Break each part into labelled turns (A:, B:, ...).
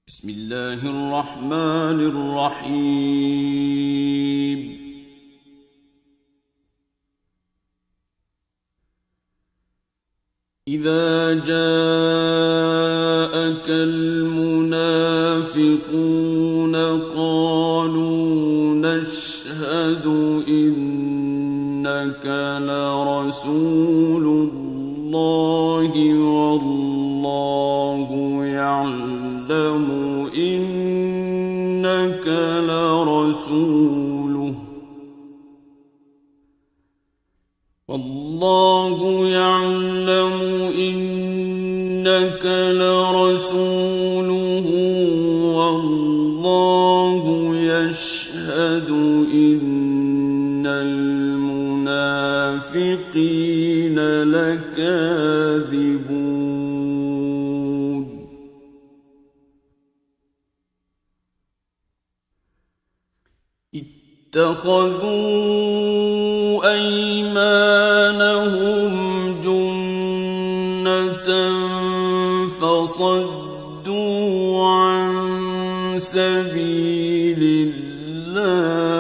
A: بسم الله الرحمن الرحيم. إذا جاءك المنافقون قالوا نشهد إنك لرسول الله والله يعلم إنك لرسوله والله يشهد إن المنافقين لكاذبون. اتخذوا أيمانهم جنة فصدوا عن سبيل الله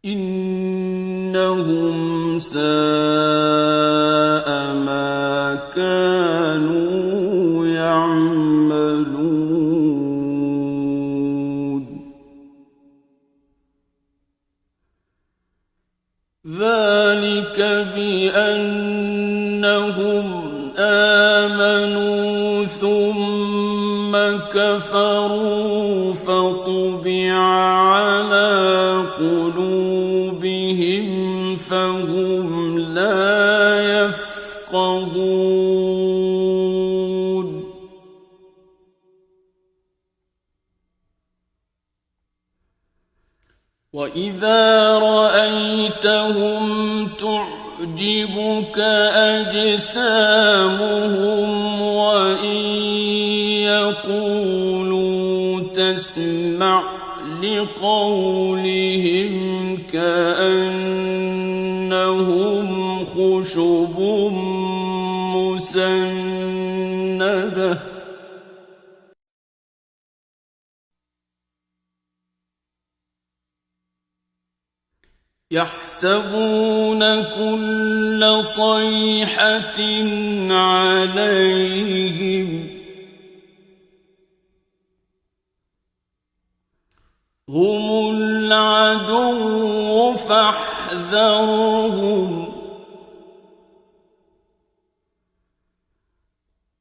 A: إنهم ساء ما كانوا يعملون. ذلك بأنهم آمنوا ثم كفروا فطبع على قلوبهم فهم لا يفقهون. وإذا رأيتهم تعجبك أجسامهم وإن يقولوا تسمع لقولهم كأنهم خشب مسندة يحسبون كل صيحة عليهم هم العدو فاحذرهم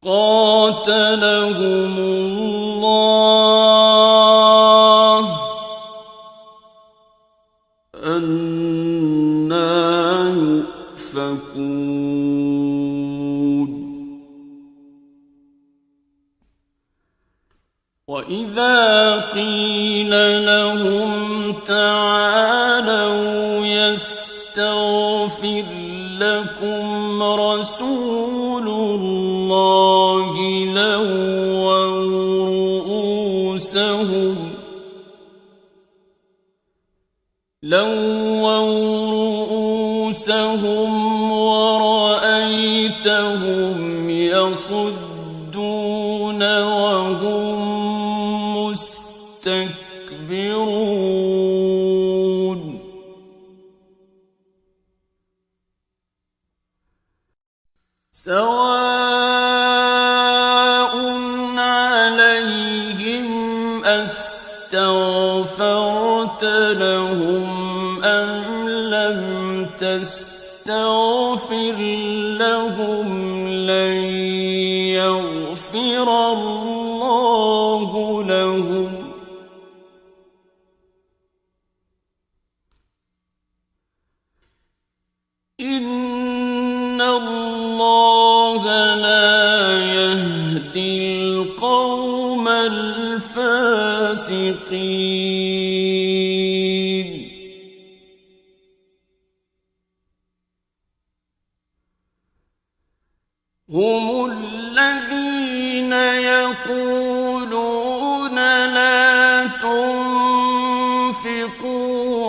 A: قاتلهم الله أنى يؤفكون. وإذا قيل لهم تعالوا يستغفر لكم رسول الله لووا رؤوسهم ورأيتهم يصدون وهم مستكبرون. سواء عليهم أستغفرت لهم أم لم تستغفر لهم لن يغفر الله لهم إن الله لا يهدي القوم الفاسقين. هم الذين يقولون لا تنفقوا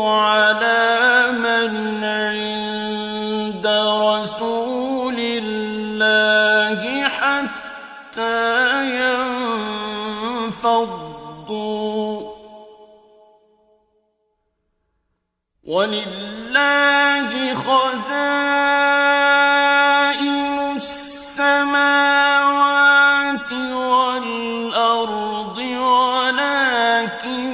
A: على من عند عند رسول الله حتى ينفضوا ولله خزائن السماوات والأرض ولكن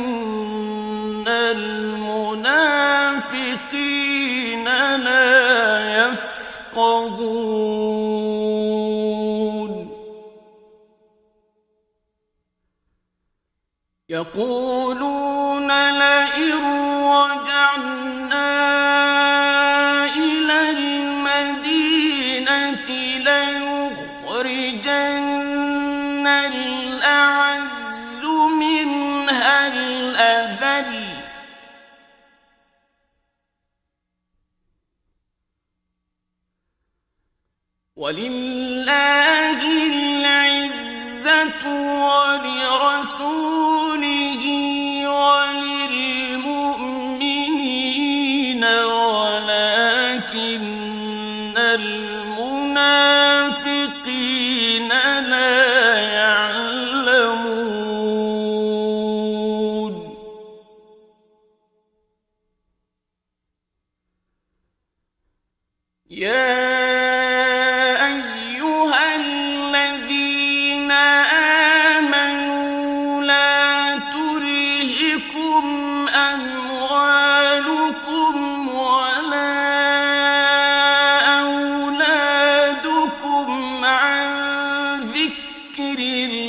A: المنافقين لا يفقهون يقولون لئن رجعنا إلى المدينة ليخرجن الأعز منها الأذل ولله العزة ولرسوله وللمؤمنين ولكن المنافقين لا يعلمون يا أيها الذين آمنوا لا تلهكم أموالكم ولا أولادكم عن ذكر الله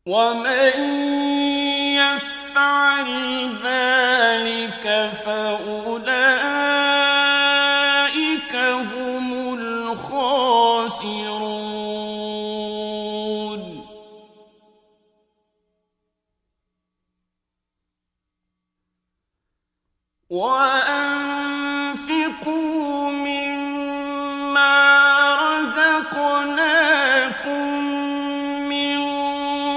A: ومن يفعل ذلك فأولئك هم الخاسرون وأنفقوا مما رزقناكم من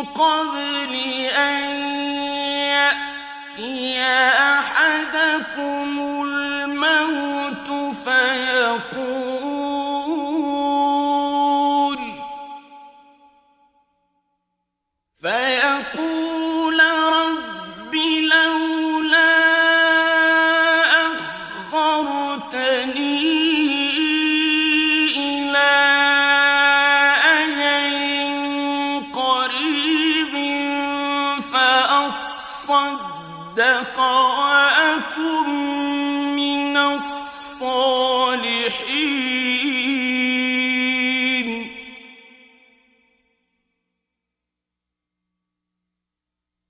A: قبل أن يأتي أحدكم الموت فيقول رب لولا أخرتني إلى أجل قريب فأصدق وأكن من الصالحين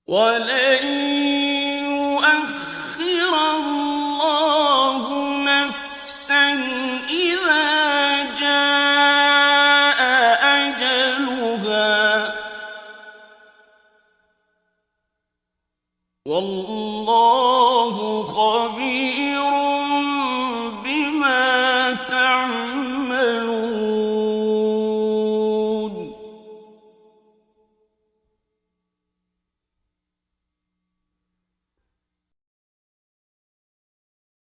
A: ولن يؤخر الله نفسا إذا جاء أجلها والله